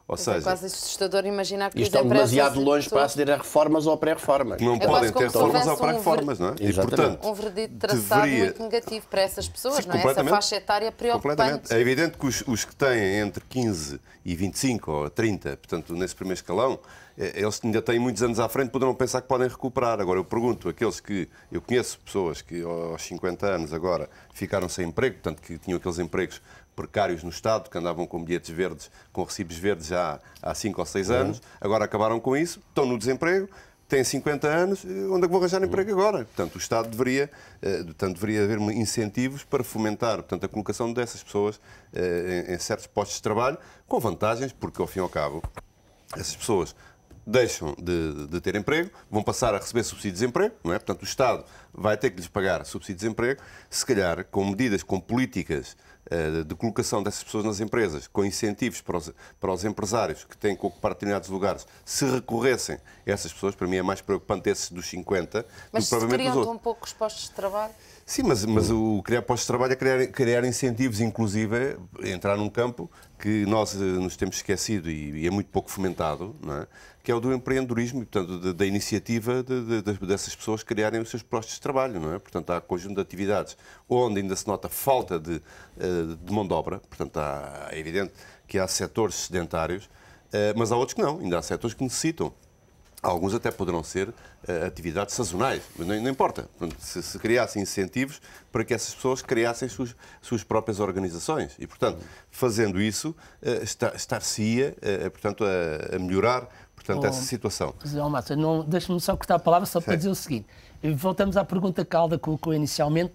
Ou seja, é quase assustador imaginar que estão demasiado longe para aceder a reformas ou pré-reformas. Não podem ter reformas ou pré-reformas, não é? E, portanto, um verdito traçado muito negativo para essas pessoas, não é? Essa faixa etária preocupante. É evidente que os que têm entre 15 e 25 ou 30, portanto, nesse primeiro escalão, eles ainda têm muitos anos à frente, poderão pensar que podem recuperar. Agora, eu pergunto, aqueles que... Eu conheço pessoas que aos 50 anos agora ficaram sem emprego, portanto, que tinham aqueles empregos precários no Estado, que andavam com bilhetes verdes, com recibos verdes já há 5 ou 6 anos, agora acabaram com isso, estão no desemprego, têm 50 anos, onde é que vão arranjar emprego agora? Portanto, o Estado deveria haver incentivos para fomentar, portanto, a colocação dessas pessoas em certos postos de trabalho, com vantagens, porque, ao fim e ao cabo, essas pessoas deixam de ter emprego, vão passar a receber subsídio de desemprego, não é? Portanto, o Estado vai ter que lhes pagar subsídio de desemprego, se calhar com medidas, com políticas de colocação dessas pessoas nas empresas, com incentivos para os empresários que têm que ocupar determinados lugares, se recorressem a essas pessoas, para mim é mais preocupante esses dos 50 mas do que provavelmente os outros. Mas criam tão poucos postos de trabalho? Sim, mas o criar postos de trabalho é criar incentivos, inclusive, entrar num campo que nós nos temos esquecido e é muito pouco fomentado, não é? Que é o do empreendedorismo e, portanto, da iniciativa dessas pessoas criarem os seus postos de trabalho, não é? Portanto, há conjunto de atividades onde ainda se nota falta de mão de obra, portanto, é evidente que há setores sedentários, mas há outros que não, ainda há setores que necessitam. Alguns até poderão ser atividades sazonais, mas não importa. Portanto, se criassem incentivos para que essas pessoas criassem suas próprias organizações. E, portanto, fazendo isso, estar-se-ia, portanto, a melhorar, portanto, essa situação. José Almada, deixa-me só cortar a palavra só para dizer o seguinte. Voltamos à pergunta que a Alda colocou inicialmente.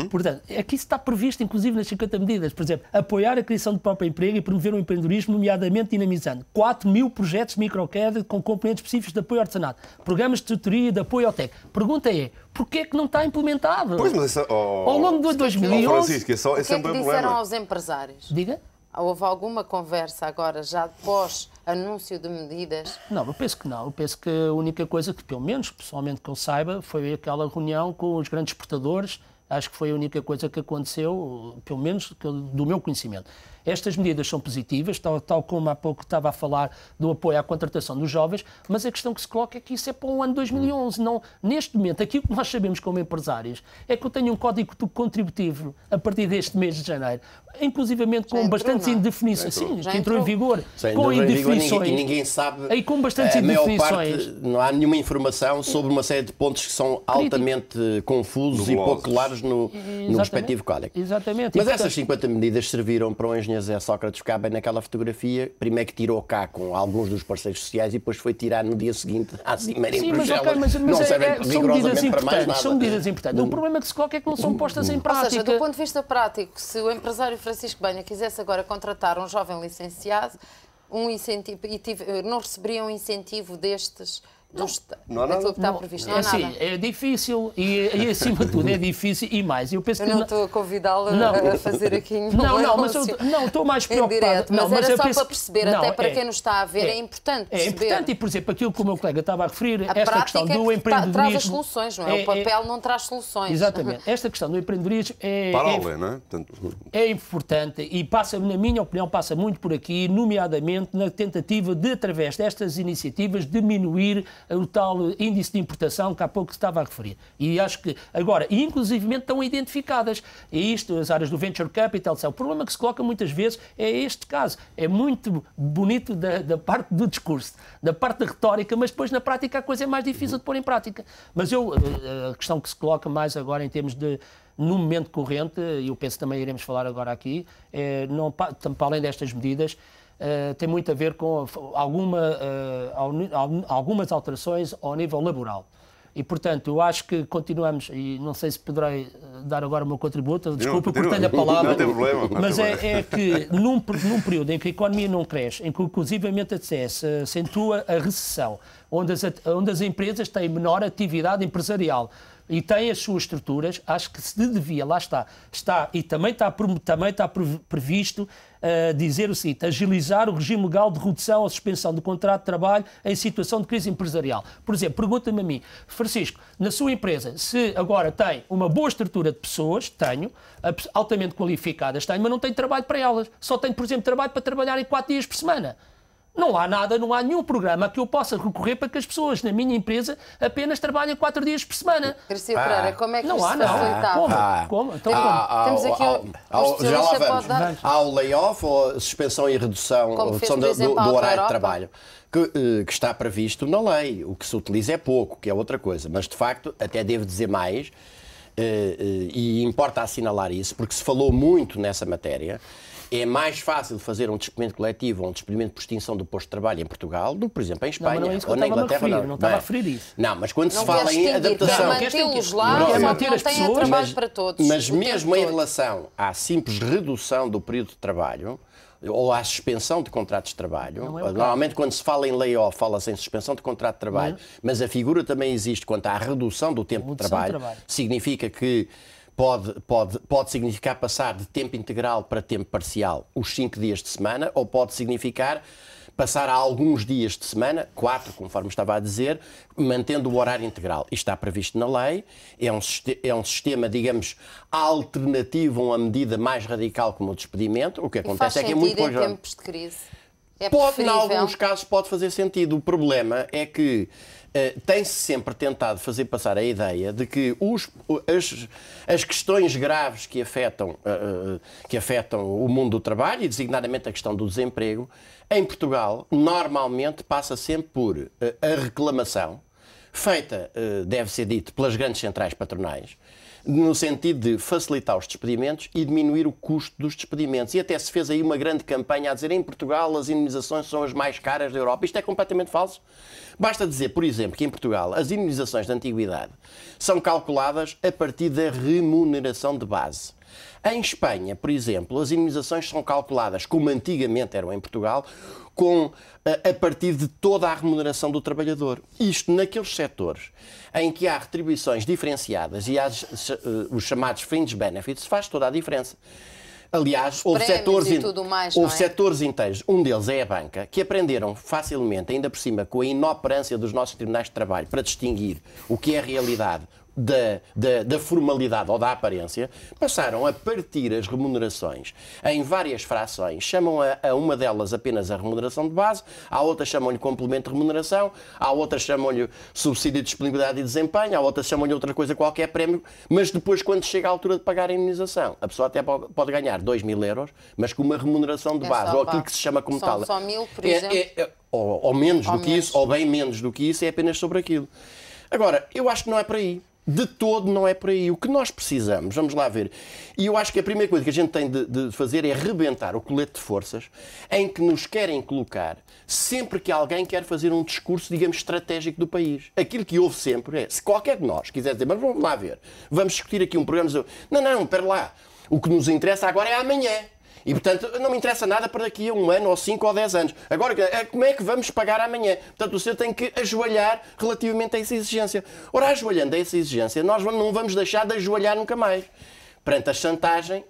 Portanto, aqui está previsto, inclusive, nas 50 medidas, por exemplo, apoiar a criação de próprio emprego e promover o empreendedorismo, nomeadamente dinamizando 4.000 projetos de microcrédito com componentes específicos de apoio ao artesanato, programas de tutoria e de apoio ao TEC. Pergunta é, porquê é que não está implementado? Pois, mas ao longo de 2011... Francisco, o que é que disseram aos empresários? Diga? Houve alguma conversa agora, já após anúncio de medidas? Não, eu penso que não. Eu penso que a única coisa que, pelo menos, pessoalmente, que eu saiba, foi aquela reunião com os grandes exportadores. Acho que foi a única coisa que aconteceu, pelo menos do meu conhecimento. Estas medidas são positivas, tal como há pouco estava a falar do apoio à contratação dos jovens, mas a questão que se coloca é que isso é para o ano 2011. Não, neste momento, aquilo que nós sabemos como empresários é que eu tenho um código contributivo a partir deste mês de janeiro, inclusivamente com bastantes indefinições. Sim, que entrou em vigor. Com indefinições. E ninguém sabe. E com bastantes indefinições. Não há nenhuma informação sobre uma série de pontos que são altamente confusos e pouco claros no respectivo código. Exatamente. Mas essas 50 medidas serviram para o engenheiro José Sócrates ficar bem naquela fotografia, primeiro que tirou cá com alguns dos parceiros sociais e depois foi tirar no dia seguinte à Cimeira em Bruxelas. Não servem rigorosamente para mais nada. São medidas importantes. O problema que se coloca é que não são postas em prática. Ou seja, do ponto de vista prático, se o empresário Francisco Banha quisesse agora contratar um jovem licenciado, um incentivo, e não receberia um incentivo destes... daquilo que está previsto. Não há nada. É difícil e acima de tudo é difícil e mais. Eu não estou a convidá-lo a fazer aqui Não, estou mais preocupado. Mas era só para perceber, até para quem nos está a ver, é importante perceber. É importante e, por exemplo, aquilo que o meu colega estava a referir, esta questão do empreendedorismo... traz as soluções, não é? O papel não traz soluções. Exatamente. Esta questão do empreendedorismo é importante e passa, na minha opinião, passa muito por aqui, nomeadamente na tentativa de, através destas iniciativas, diminuir o tal índice de importação que há pouco se estava a referir. E acho que agora, inclusivamente, estão identificadas. E isto, as áreas do venture capital, o problema que se coloca muitas vezes é este caso. É muito bonito da parte do discurso, da parte da retórica, mas depois na prática a coisa é mais difícil de pôr em prática. Mas a questão que se coloca mais agora em termos de no momento corrente, e eu penso que também iremos falar agora aqui, para além destas medidas, tem muito a ver com algumas alterações ao nível laboral. E, portanto, eu acho que continuamos, e não sei se poderei dar agora o meu contributo, desculpa por ter a palavra, não tem problema, mas é que num período em que a economia não cresce, em que inclusivamente se acentua a recessão, onde as empresas têm menor atividade empresarial, e tem as suas estruturas, acho que se devia, lá está e também está previsto dizer o seguinte, agilizar o regime legal de redução ou suspensão do contrato de trabalho em situação de crise empresarial. Por exemplo, pergunta-me a mim, Francisco, na sua empresa, se agora tem uma boa estrutura de pessoas, tenho, altamente qualificadas, tenho, mas não tenho trabalho para elas, só tenho, por exemplo, trabalho para trabalhar em 4 dias por semana. Não há nada, não há nenhum programa que eu possa recorrer para que as pessoas na minha empresa apenas trabalhem 4 dias por semana. Garcia Pereira, como é que não isto há, se não. facilitava? Como? Então, como? Temos aqui já lá vamos. Há o layoff ou a suspensão e redução do horário de trabalho que está previsto na lei. O que se utiliza é pouco, que é outra coisa. Mas, de facto, até devo dizer mais, e importa assinalar isso, porque se falou muito nessa matéria. É mais fácil fazer um despedimento coletivo ou um despedimento por extinção do posto de trabalho em Portugal do que, por exemplo, em Espanha ou na Inglaterra. Não estava a referir isso. Não, mas quando se fala em adaptação... Mantê-los lá, não tem trabalho para todos. Mas mesmo em relação à simples redução do período de trabalho ou à suspensão de contratos de trabalho, normalmente quando se fala em layoff fala-se em suspensão de contrato de trabalho, mas a figura também existe quanto à redução do tempo de trabalho, significa que pode significar passar de tempo integral para tempo parcial os 5 dias de semana, ou pode significar passar a alguns dias de semana, 4, conforme estava a dizer, mantendo o horário integral. Isto está previsto na lei, é um sistema, digamos, alternativo a uma medida mais radical como o despedimento. O que acontece é que é muito... Faz sentido em tempos de crise? Em alguns casos pode fazer sentido. O problema é que tem-se sempre tentado fazer passar a ideia de que as questões graves que afetam o mundo do trabalho, e designadamente a questão do desemprego, em Portugal, normalmente passa sempre por a reclamação, feita, deve ser dito, pelas grandes centrais patronais, no sentido de facilitar os despedimentos e diminuir o custo dos despedimentos. E até se fez aí uma grande campanha a dizer em Portugal as indemnizações são as mais caras da Europa. Isto é completamente falso. Basta dizer, por exemplo, que em Portugal as indemnizações de antiguidade são calculadas a partir da remuneração de base. Em Espanha, por exemplo, as indemnizações são calculadas, como antigamente eram em Portugal, a partir de toda a remuneração do trabalhador. Isto naqueles setores em que há retribuições diferenciadas e há os chamados fringe benefits, faz toda a diferença. Aliás, houve setores inteiros, um deles é a banca, que aprenderam facilmente, ainda por cima, com a inoperância dos nossos tribunais de trabalho, para distinguir o que é a realidade da formalidade ou da aparência, passaram a partir as remunerações em várias frações. Chamam a uma delas apenas a remuneração de base, à outra chamam-lhe complemento de remuneração, à outra chamam-lhe subsídio de disponibilidade e desempenho, à outra chamam-lhe outra coisa qualquer, prémio, mas depois, quando chega a altura de pagar a indemnização, a pessoa até pode ganhar 2.000 euros, mas com uma remuneração de base, ou aquilo que se chama como tal. Só 1.000, por exemplo? Ou menos do que isso, ou bem menos do que isso, é apenas sobre aquilo. Agora, eu acho que não é por aí. De todo não é por aí. O que nós precisamos, vamos lá ver, e eu acho que a primeira coisa que a gente tem de fazer é rebentar o colete de forças em que nos querem colocar sempre que alguém quer fazer um discurso, digamos, estratégico do país. Aquilo que houve sempre é, se qualquer de nós quiser dizer, mas vamos lá ver, vamos discutir aqui um programa, não, espera lá, o que nos interessa agora é amanhã. E, portanto, não me interessa nada para daqui a 1 ano, ou 5 ou 10 anos. Agora, como é que vamos pagar amanhã? Portanto, o senhor tem que ajoelhar relativamente a essa exigência. Ora, ajoelhando a essa exigência, nós não vamos deixar de ajoelhar nunca mais. Perante a chantagem,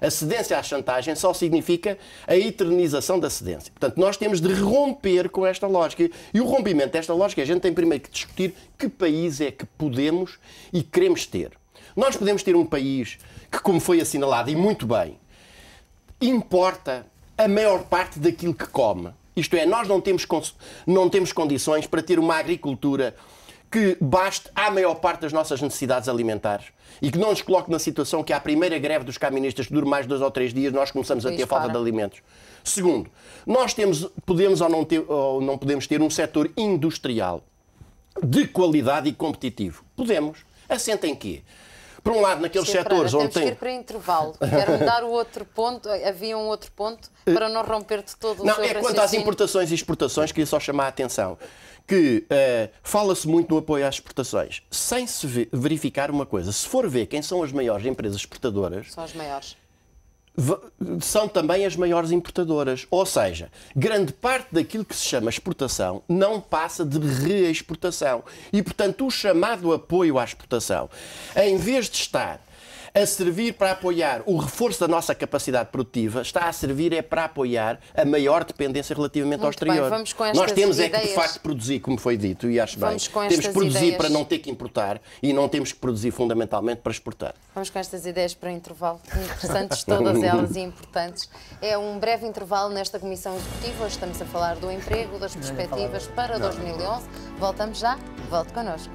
a cedência à chantagem só significa a eternização da cedência. Portanto, nós temos de romper com esta lógica. E o rompimento desta lógica, a gente tem primeiro que discutir que país é que podemos e queremos ter. Nós podemos ter um país que, como foi assinalado, e muito bem, importa a maior parte daquilo que come. Isto é, nós não temos condições para ter uma agricultura que baste à maior parte das nossas necessidades alimentares e que não nos coloque na situação que à primeira greve dos caministas que dure mais 2 ou 3 dias nós começamos a ter falta de alimentos. Segundo, nós podemos ou não podemos ter um setor industrial de qualidade e competitivo. Podemos. Assenta em quê? Por um lado, naqueles setores onde tem... Temos que ir para intervalo. Quero dar o outro ponto. Havia um outro ponto para não romper de todo o seu raciocínio. Quanto às importações e exportações, queria só chamar a atenção que fala-se muito no apoio às exportações, sem se verificar uma coisa. Se for ver quem são as maiores empresas exportadoras... São as maiores. São também as maiores importadoras. Ou seja, grande parte daquilo que se chama exportação não passa de reexportação. E, portanto, o chamado apoio à exportação, em vez de estar a servir para apoiar o reforço da nossa capacidade produtiva, está a servir para apoiar a maior dependência relativamente ao exterior. Nós temos que, de facto, produzir, como foi dito, e acho bem, temos que produzir para não ter que importar e não temos que produzir fundamentalmente para exportar. Vamos com estas ideias para o intervalo, interessantes todas elas e importantes. É um breve intervalo nesta Comissão Executiva. Hoje estamos a falar do emprego, das perspectivas para 2011. Voltamos já, volte connosco.